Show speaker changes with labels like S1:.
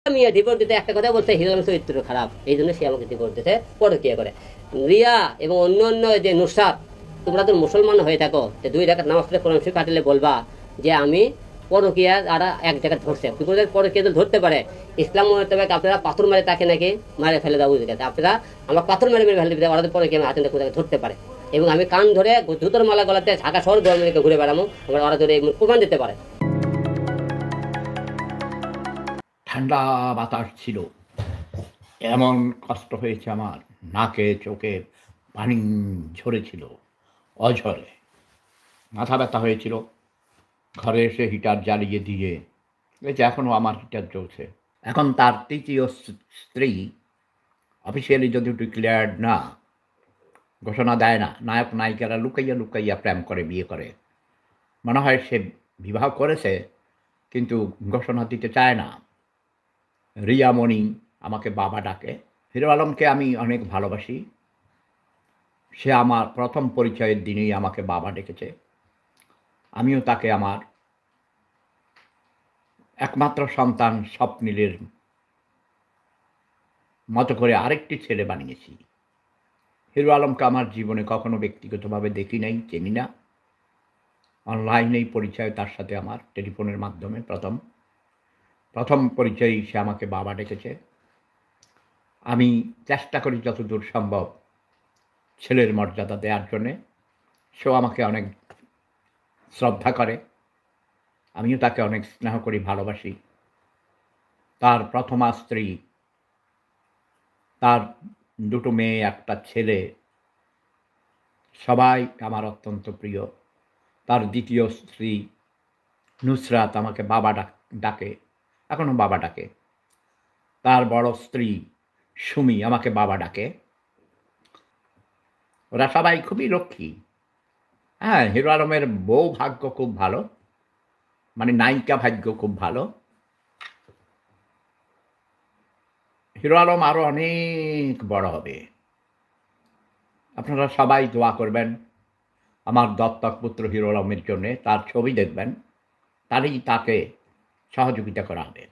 S1: মিয়া divorce দিতে একটা কথা বলছে, হিরো আলম চরিত্র খারাপ, এই জন্য সে আমাকে ডিভোর্স দিতে পরকিয়া করে। রিয়া এবং অন্য অন্য যে নুসরাত, তোমরা তো মুসলমান হয়ে থাকো, যে 2 রাকাত নামাজ পড়ে কোরআন শরীফ কাটিলে বলবা যে আমি পরকিয়া আর এক জায়গায় ধরছে, বিকজ পরকিয়া তো ধরতে পারে। ইসলাম তবে আপনারা পাথর মারে তাকে নাকি মারে ফেলে দেওয়া বুঝে গেছে, আপনারা আমরা পাথর মারে মেরে ফেলে দেবো, ওরা তো পরকিয়া হাতে কোথায় ধরতে পারে। এবং আমি কান ধরে জুতোর মালা গলাতে ঢাকা শহর গরমে ঘুরে বেড়াবো, ওরা ধরে প্রমাণ দিতে পারে।
S2: ঠান্ডা বাতাস ছিল, এমন কষ্ট হয়েছে আমার, নাকে চোখে পানি ঝরেছিল অঝরে, মাথা ব্যথা হয়েছিল। ঘরে এসে হিটার জ্বালিয়ে দিয়ে, এই যে এখনও আমার হিটার চলছে। এখন তার তৃতীয় স্ত্রী অফিসিয়ালি যদি ডিক্লেয়ার্ড না, ঘোষণা দেয় না, নায়ক নায়িকারা লুকাইয়া লুকাইয়া প্রেম করে বিয়ে করে, মনে হয় সে বিবাহ করেছে কিন্তু ঘোষণা দিতে চায় না। রিয়ামণি আমাকে বাবা ডাকে। হিরো আলমকে আমি অনেক ভালোবাসি। সে আমার প্রথম পরিচয়ের দিনেই আমাকে বাবা ডেকেছে। আমিও তাকে আমার একমাত্র সন্তান স্বপ্নিলের মতো করে আরেকটি ছেলে বানিয়েছি। হিরো আলমকে আমার জীবনে কখনো ব্যক্তিগতভাবে দেখি নাই, চিনি না। অনলাইনেই পরিচয় তার সাথে আমার, টেলিফোনের মাধ্যমে প্রথম পরিচয়েই সে আমাকে বাবা ডেকেছে। আমি চেষ্টা করি যতদূর সম্ভব ছেলের মর্যাদা দেওয়ার জন্যে। সেও আমাকে অনেক শ্রদ্ধা করে, আমিও তাকে অনেক স্নেহ করি, ভালোবাসি। তার প্রথমা স্ত্রী, তার 2টো মেয়ে, একটা ছেলে, সবাই আমার অত্যন্ত প্রিয়। তার দ্বিতীয় স্ত্রী নুসরাত আমাকে বাবা ডাকে, এখনও বাবা ডাকে। তার বড় স্ত্রী সুমি আমাকে বাবা ডাকে। ওরা সবাই খুবই লক্ষ্মী। হ্যাঁ, হিরো আলমের বউ ভাগ্য খুব ভালো, মানে নায়িকা ভাগ্য খুব ভালো। হিরো আলম আরও অনেক বড় হবে। আপনারা সবাই দোয়া করবেন আমার দত্তক পুত্র হিরো আলমের জন্যে। তার ছবি দেখবেন, তাকে সহযোগিতা করা হবে।